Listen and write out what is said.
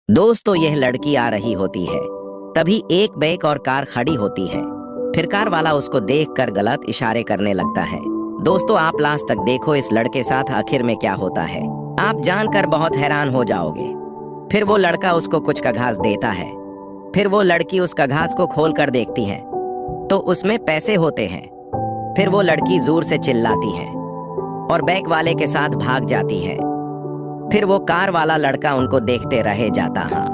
दोस्तों यह लड़की आ रही होती है। तभी एक बाइक और कार खड़ी होती है। फिर कार वाला उसको देखकर गलत इशारे करने लगता है। दोस्तों आप लास्ट तक देखो इस लड़के साथ आखिर में क्या होता है, आप जानकर बहुत हैरान हो जाओगे। फिर वो लड़का उसको कुछ का घास देता है। फिर वो लड़की उसका घास को खोल कर देखती है तो उसमें पैसे होते हैं। फिर वो लड़की जोर से चिल्लाती है और बाइक वाले के साथ भाग जाती है। फिर वो कार वाला लड़का उनको देखते रह जाता है।